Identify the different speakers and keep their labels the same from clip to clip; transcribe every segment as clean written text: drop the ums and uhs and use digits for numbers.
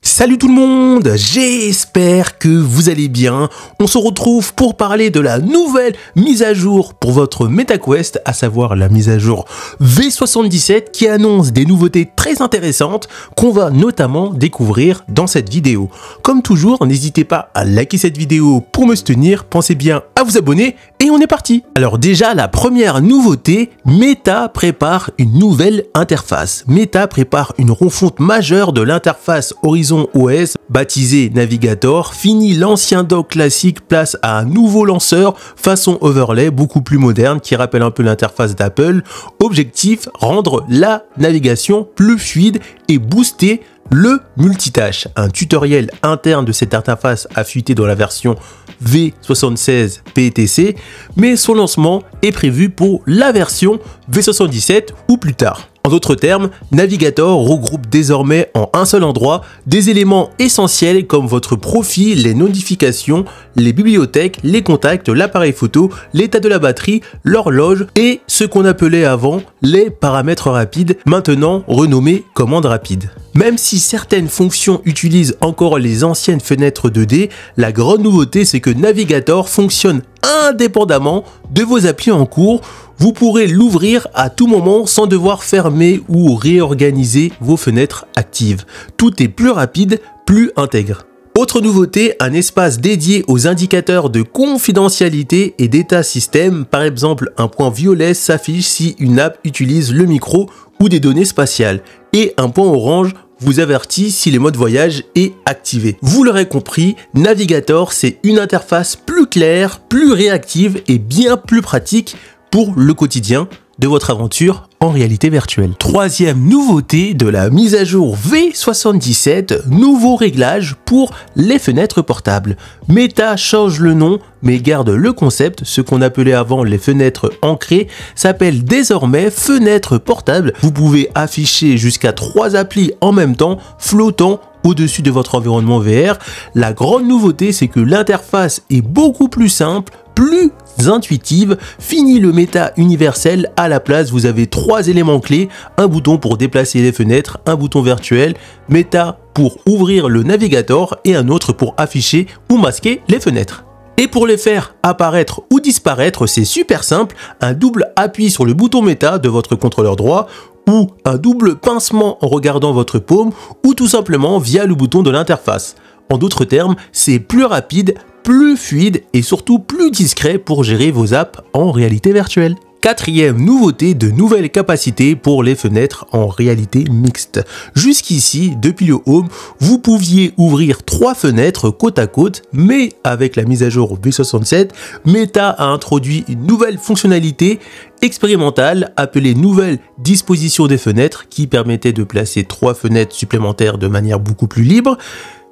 Speaker 1: Salut tout le monde, j'espère que vous allez bien. On se retrouve pour parler de la nouvelle mise à jour pour votre MetaQuest, à savoir la mise à jour V77 qui annonce des nouveautés très intéressantes qu'on va notamment découvrir dans cette vidéo. Comme toujours, n'hésitez pas à liker cette vidéo pour me soutenir, pensez bien à vous abonner et on est parti. Alors déjà, la première nouveauté, Meta prépare une nouvelle interface. Meta prépare une refonte majeure de l'interface Horizon OS, baptisé Navigator. Fini l'ancien dock classique, place à un nouveau lanceur façon overlay beaucoup plus moderne qui rappelle un peu l'interface d'Apple. Objectif, rendre la navigation plus fluide et booster le multitâche. Un tutoriel interne de cette interface a fuité dans la version V76 PTC, mais son lancement est prévu pour la version V77 ou plus tard. En d'autres termes, Navigator regroupe désormais en un seul endroit des éléments essentiels comme votre profil, les notifications, les bibliothèques, les contacts, l'appareil photo, l'état de la batterie, l'horloge et ce qu'on appelait avant les paramètres rapides, maintenant renommés commandes rapides. Même si certaines fonctions utilisent encore les anciennes fenêtres 2D, la grande nouveauté c'est que Navigator fonctionne indépendamment de vos applis en cours. Vous pourrez l'ouvrir à tout moment sans devoir fermer ou réorganiser vos fenêtres actives. Tout est plus rapide, plus intègre. Autre nouveauté, un espace dédié aux indicateurs de confidentialité et d'état système. Par exemple, un point violet s'affiche si une app utilise le micro ou des données spatiales. Et un point orange vous avertit si le mode voyage est activé. Vous l'aurez compris, Navigator, c'est une interface plus claire, plus réactive et bien plus pratique pour le quotidien de votre aventure en réalité virtuelle. Troisième nouveauté de la mise à jour V77, nouveau réglage pour les fenêtres portables. Meta change le nom mais garde le concept, ce qu'on appelait avant les fenêtres ancrées s'appelle désormais fenêtres portables. Vous pouvez afficher jusqu'à 3 applis en même temps, flottant au-dessus de votre environnement VR. La grande nouveauté, c'est que l'interface est beaucoup plus simple, plus intuitive. Fini le méta universel, à la place vous avez 3 éléments clés, un bouton pour déplacer les fenêtres, un bouton virtuel, méta pour ouvrir le navigateur et un autre pour afficher ou masquer les fenêtres. Et pour les faire apparaître ou disparaître, c'est super simple, un double appui sur le bouton méta de votre contrôleur droit ou un double pincement en regardant votre paume ou tout simplement via le bouton de l'interface. En d'autres termes, c'est plus rapide, plus fluide et surtout plus discret pour gérer vos apps en réalité virtuelle. Quatrième nouveauté, de nouvelles capacités pour les fenêtres en réalité mixte. Jusqu'ici, depuis le Home, vous pouviez ouvrir 3 fenêtres côte à côte, mais avec la mise à jour V67, Meta a introduit une nouvelle fonctionnalité expérimentale appelée nouvelle disposition des fenêtres qui permettait de placer 3 fenêtres supplémentaires de manière beaucoup plus libre,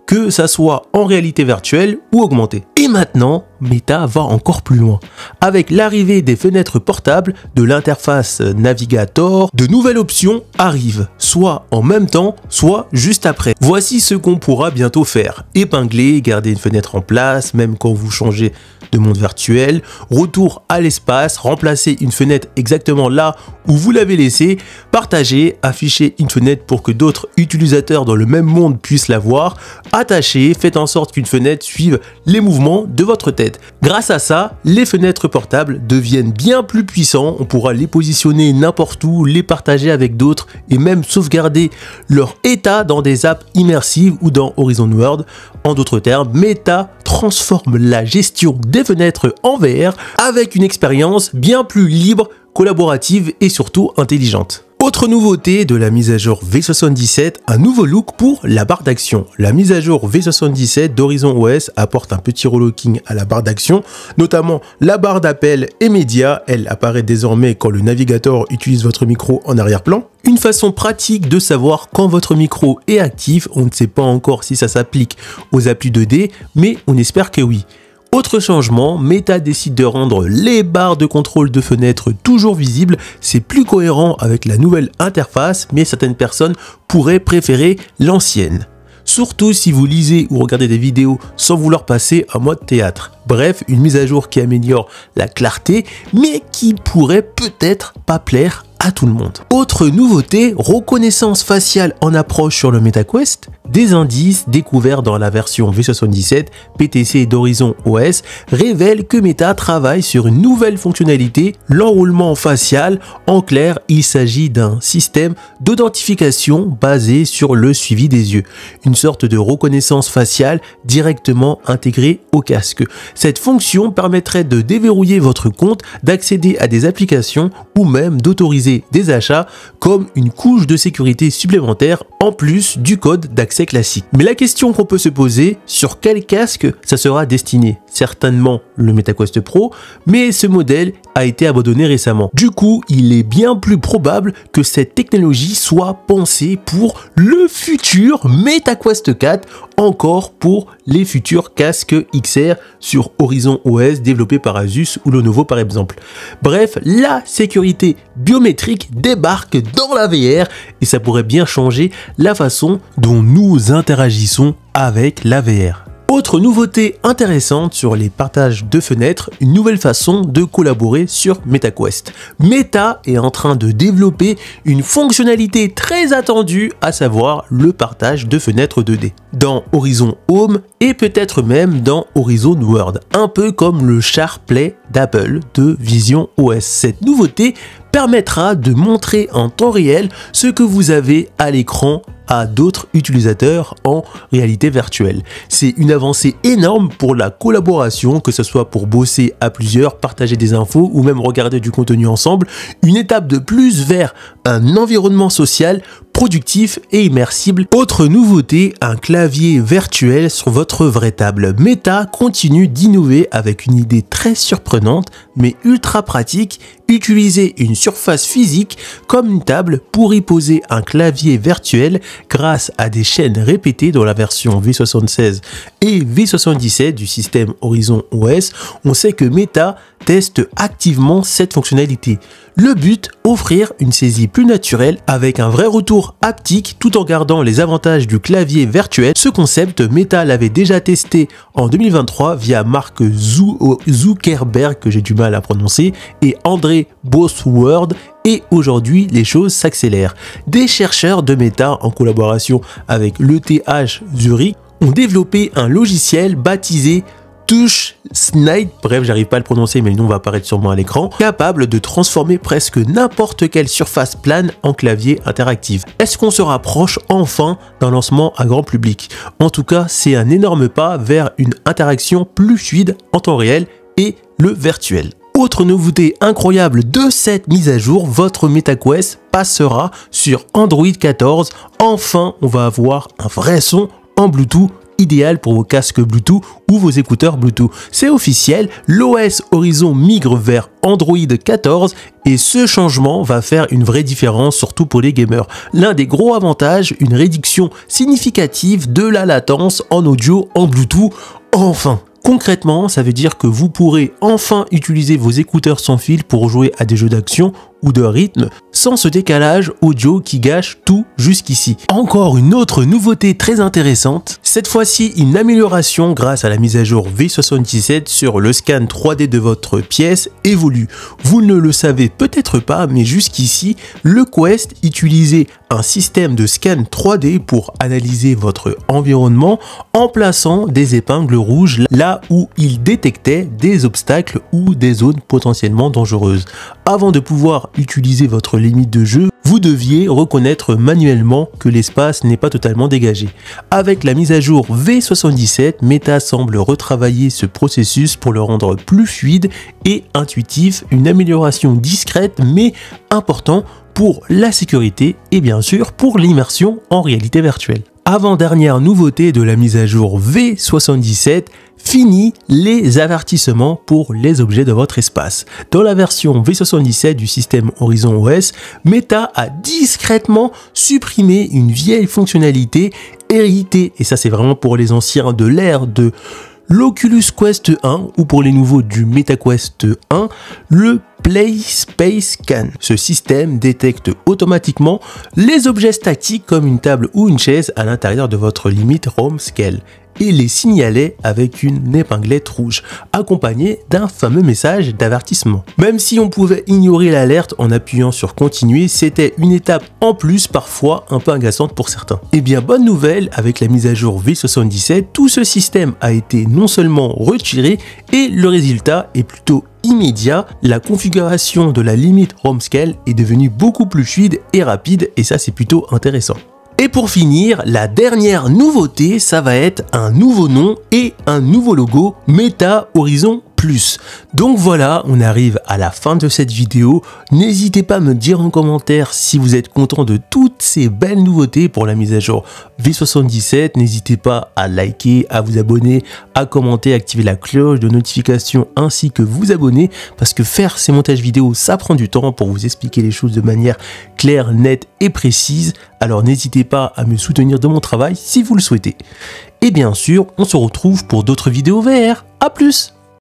Speaker 1: que ça soit en réalité virtuelle ou augmentée. Et maintenant, Meta va encore plus loin. Avec l'arrivée des fenêtres portables, de l'interface Navigator, de nouvelles options arrivent, soit en même temps, soit juste après. Voici ce qu'on pourra bientôt faire. Épingler, garder une fenêtre en place, même quand vous changez de monde virtuel, retour à l'espace, remplacer une fenêtre exactement là où vous l'avez laissée, partager, afficher une fenêtre pour que d'autres utilisateurs dans le même monde puissent la voir, attacher, faites en sorte qu'une fenêtre suive les mouvements de votre tête. Grâce à ça, les fenêtres portables deviennent bien plus puissants, on pourra les positionner n'importe où, les partager avec d'autres et même sauvegarder leur état dans des apps immersives ou dans Horizon World. En d'autres termes, Meta transforme la gestion des fenêtres en VR avec une expérience bien plus libre, collaborative et surtout intelligente. Autre nouveauté de la mise à jour V77, un nouveau look pour la barre d'action. La mise à jour V77 d'Horizon OS apporte un petit relooking à la barre d'action, notamment la barre d'appel et médias. Elle apparaît désormais quand le navigateur utilise votre micro en arrière-plan. Une façon pratique de savoir quand votre micro est actif. On ne sait pas encore si ça s'applique aux applis 2D, mais on espère que oui. Autre changement, Meta décide de rendre les barres de contrôle de fenêtres toujours visibles. C'est plus cohérent avec la nouvelle interface, mais certaines personnes pourraient préférer l'ancienne. Surtout si vous lisez ou regardez des vidéos sans vouloir passer en mode théâtre. Bref, une mise à jour qui améliore la clarté, mais qui pourrait peut-être pas plaire à tout le monde. Autre nouveauté, reconnaissance faciale en approche sur le MetaQuest. Des indices découverts dans la version V77 PTC d'Horizon OS révèlent que Meta travaille sur une nouvelle fonctionnalité, l'enroulement facial. En clair, il s'agit d'un système d'identification basé sur le suivi des yeux, une sorte de reconnaissance faciale directement intégrée au casque. Cette fonction permettrait de déverrouiller votre compte, d'accéder à des applications ou même d'autoriser des achats comme une couche de sécurité supplémentaire en plus du code d'accès classique. Mais la question qu'on peut se poser, sur quel casque ça sera destiné? Certainement le MetaQuest Pro, mais ce modèle a été abandonné récemment. Du coup, il est bien plus probable que cette technologie soit pensée pour le futur MetaQuest 4, encore pour les futurs casques XR sur Horizon OS développés par Asus ou Lenovo par exemple. Bref, la sécurité biométrique débarque dans la VR et ça pourrait bien changer la façon dont nous interagissons avec la VR. Autre nouveauté intéressante sur les partages de fenêtres, une nouvelle façon de collaborer sur MetaQuest. Meta est en train de développer une fonctionnalité très attendue, à savoir le partage de fenêtres 2D. Dans Horizon Home et peut-être même dans Horizon World, un peu comme le SharePlay d'Apple de Vision OS. Cette nouveauté permettra de montrer en temps réel ce que vous avez à l'écran à d'autres utilisateurs en réalité virtuelle. C'est une avancée énorme pour la collaboration, que ce soit pour bosser à plusieurs, partager des infos ou même regarder du contenu ensemble. Une étape de plus vers un environnement social productif et immersible. Autre nouveauté, un clavier virtuel sur votre vraie table. Meta continue d'innover avec une idée très surprenante mais ultra pratique. Utiliser une surface physique comme une table pour y poser un clavier virtuel grâce à des chaînes répétées dans la version V76 et V77 du système Horizon OS. On sait que Meta teste activement cette fonctionnalité. Le but, offrir une saisie plus naturelle avec un vrai retour haptique tout en gardant les avantages du clavier virtuel. Ce concept, Meta l'avait déjà testé en 2023 via Mark Zuckerberg, que j'ai du mal à prononcer, et André Bosworth, et aujourd'hui les choses s'accélèrent. Des chercheurs de Meta en collaboration avec l'ETH Zurich ont développé un logiciel baptisé TouchSnide, bref, j'arrive pas à le prononcer, mais le nom va apparaître sûrement à l'écran, capable de transformer presque n'importe quelle surface plane en clavier interactif. Est-ce qu'on se rapproche enfin d'un lancement à grand public? En tout cas, c'est un énorme pas vers une interaction plus fluide en temps réel et le virtuel. Autre nouveauté incroyable de cette mise à jour, votre MetaQuest passera sur Android 14. Enfin, on va avoir un vrai son en Bluetooth, idéal pour vos casques Bluetooth ou vos écouteurs Bluetooth. C'est officiel, l'OS Horizon migre vers Android 14 et ce changement va faire une vraie différence, surtout pour les gamers. L'un des gros avantages, une réduction significative de la latence en audio en Bluetooth. Enfin! Concrètement, ça veut dire que vous pourrez enfin utiliser vos écouteurs sans fil pour jouer à des jeux d'action ou de rythme sans ce décalage audio qui gâche tout jusqu'ici. Encore une autre nouveauté très intéressante, cette fois-ci une amélioration grâce à la mise à jour V77 sur le scan 3D de votre pièce évolue. Vous ne le savez peut-être pas, mais jusqu'ici, le Quest utilisait un système de scan 3D pour analyser votre environnement en plaçant des épingles rouges là où il détectait des obstacles ou des zones potentiellement dangereuses. Avant de pouvoir utiliser votre limite de jeu, vous deviez reconnaître manuellement que l'espace n'est pas totalement dégagé. Avec la mise à jour V77, Meta semble retravailler ce processus pour le rendre plus fluide et intuitif, une amélioration discrète mais importante pour la sécurité et bien sûr pour l'immersion en réalité virtuelle. Avant-dernière nouveauté de la mise à jour V77, fini les avertissements pour les objets de votre espace. Dans la version V77 du système Horizon OS, Meta a discrètement supprimé une vieille fonctionnalité héritée, et ça c'est vraiment pour les anciens de l'ère de l'Oculus Quest 1 ou pour les nouveaux du MetaQuest 1, le Play Space Scan. Ce système détecte automatiquement les objets statiques comme une table ou une chaise à l'intérieur de votre limite ROM scale et les signalait avec une épinglette rouge, accompagnée d'un fameux message d'avertissement. Même si on pouvait ignorer l'alerte en appuyant sur continuer, c'était une étape en plus, parfois un peu agaçante pour certains. Eh bien, bonne nouvelle, avec la mise à jour V77, tout ce système a été non seulement retiré, et le résultat est plutôt immédiat. La configuration de la limite ROM scale est devenue beaucoup plus fluide et rapide, et ça c'est plutôt intéressant. Et pour finir, la dernière nouveauté, ça va être un nouveau nom et un nouveau logo Meta Horizon Plus. Donc voilà, on arrive à la fin de cette vidéo. N'hésitez pas à me dire en commentaire si vous êtes content de toutes ces belles nouveautés pour la mise à jour V77. N'hésitez pas à liker, à vous abonner, à commenter, à activer la cloche de notification ainsi que vous abonner, parce que faire ces montages vidéo, ça prend du temps pour vous expliquer les choses de manière claire, nette et précise. Alors n'hésitez pas à me soutenir de mon travail si vous le souhaitez. Et bien sûr, on se retrouve pour d'autres vidéos VR. À plus!